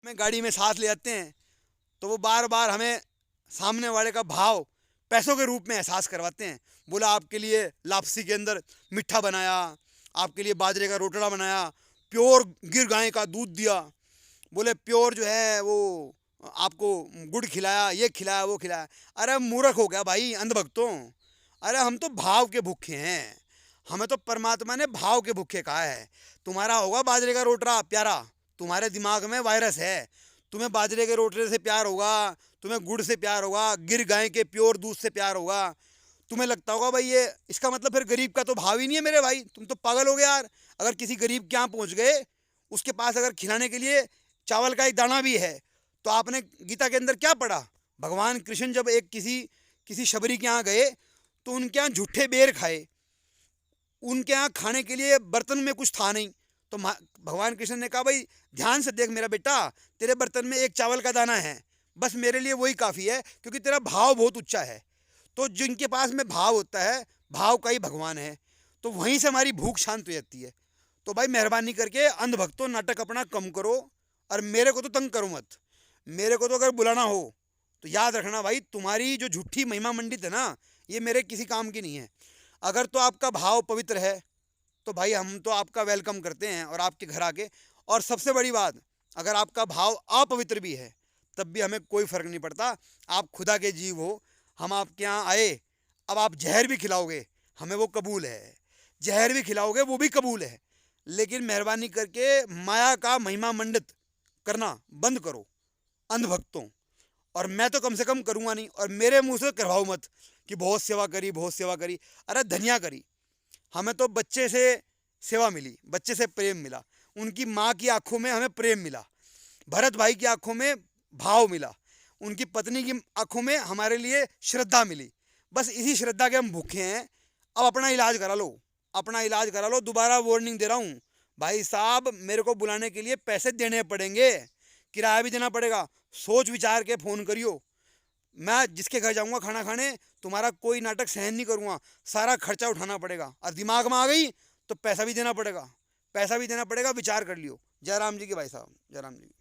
हमें गाड़ी में साथ ले जाते हैं तो वो बार बार हमें सामने वाले का भाव पैसों के रूप में एहसास करवाते हैं। बोला आपके लिए लापसी के अंदर मिठा बनाया, आपके लिए बाजरे का रोटड़ा बनाया, प्योर गिर गाय का दूध दिया, बोले प्योर जो है वो आपको गुड़ खिलाया, ये खिलाया, वो खिलाया। अरे मूर्ख हो गया भाई, अंधभक्तों। अरे हम तो भाव के भूखे हैं, हमें तो परमात्मा ने भाव के भूखे कहा है। तुम्हारा होगा बाजरे का रोटड़ा प्यारा, तुम्हारे दिमाग में वायरस है। तुम्हें बाजरे के रोटले से प्यार होगा, तुम्हें गुड़ से प्यार होगा, गिर गाय के प्योर दूध से प्यार होगा। तुम्हें लगता होगा भाई ये इसका मतलब फिर गरीब का तो भाव ही नहीं है मेरे भाई, तुम तो पागल हो गए यार। अगर किसी गरीब के यहाँ पहुँच गए, उसके पास अगर खिलाने के लिए चावल का एक दाना भी है, तो आपने गीता के अंदर क्या पढ़ा? भगवान कृष्ण जब एक किसी शबरी के यहाँ गए तो उनके यहाँ झूठे बेर खाए, उनके यहाँ खाने के लिए बर्तन में कुछ था नहीं। तो भगवान कृष्ण ने कहा भाई ध्यान से देख मेरा बेटा, तेरे बर्तन में एक चावल का दाना है, बस मेरे लिए वही काफ़ी है, क्योंकि तेरा भाव बहुत ऊंचा है। तो जिनके पास में भाव होता है, भाव का ही भगवान है, तो वहीं से हमारी भूख शांत हो जाती है। तो भाई मेहरबानी करके अंधभक्तों नाटक अपना कम करो, और मेरे को तो तंग करो मत। मेरे को तो अगर बुलाना हो तो याद रखना भाई, तुम्हारी जो झूठी महिमा मंडित है ना, ये मेरे किसी काम की नहीं है। अगर तो आपका भाव पवित्र है तो भाई हम तो आपका वेलकम करते हैं और आपके घर आके। और सबसे बड़ी बात, अगर आपका भाव अपवित्र भी है तब भी हमें कोई फ़र्क नहीं पड़ता। आप खुदा के जीव हो, हम आपके यहाँ आए, अब आप जहर भी खिलाओगे हमें वो कबूल है, जहर भी खिलाओगे वो भी कबूल है। लेकिन मेहरबानी करके माया का महिमा मंडित करना बंद करो अंधभक्तों। और मैं तो कम से कम करूँगा नहीं, और मेरे मुंह से करवाओ मत कि बहुत सेवा करी, बहुत सेवा करी। अरे धनिया करी, हमें तो बच्चे से सेवा मिली, बच्चे से प्रेम मिला, उनकी माँ की आंखों में हमें प्रेम मिला, भरत भाई की आंखों में भाव मिला, उनकी पत्नी की आंखों में हमारे लिए श्रद्धा मिली। बस इसी श्रद्धा के हम भूखे हैं। अब अपना इलाज करा लो, अपना इलाज करा लो। दोबारा वार्निंग दे रहा हूँ भाई साहब, मेरे को बुलाने के लिए पैसे देने पड़ेंगे, किराया भी देना पड़ेगा। सोच विचार के फ़ोन करियो। मैं जिसके घर जाऊंगा खाना खाने, तुम्हारा कोई नाटक सहन नहीं करूंगा, सारा खर्चा उठाना पड़ेगा। और दिमाग में आ गई तो पैसा भी देना पड़ेगा, पैसा भी देना पड़ेगा, विचार कर लियो। जय राम जी की भाई साहब, जय राम जी की।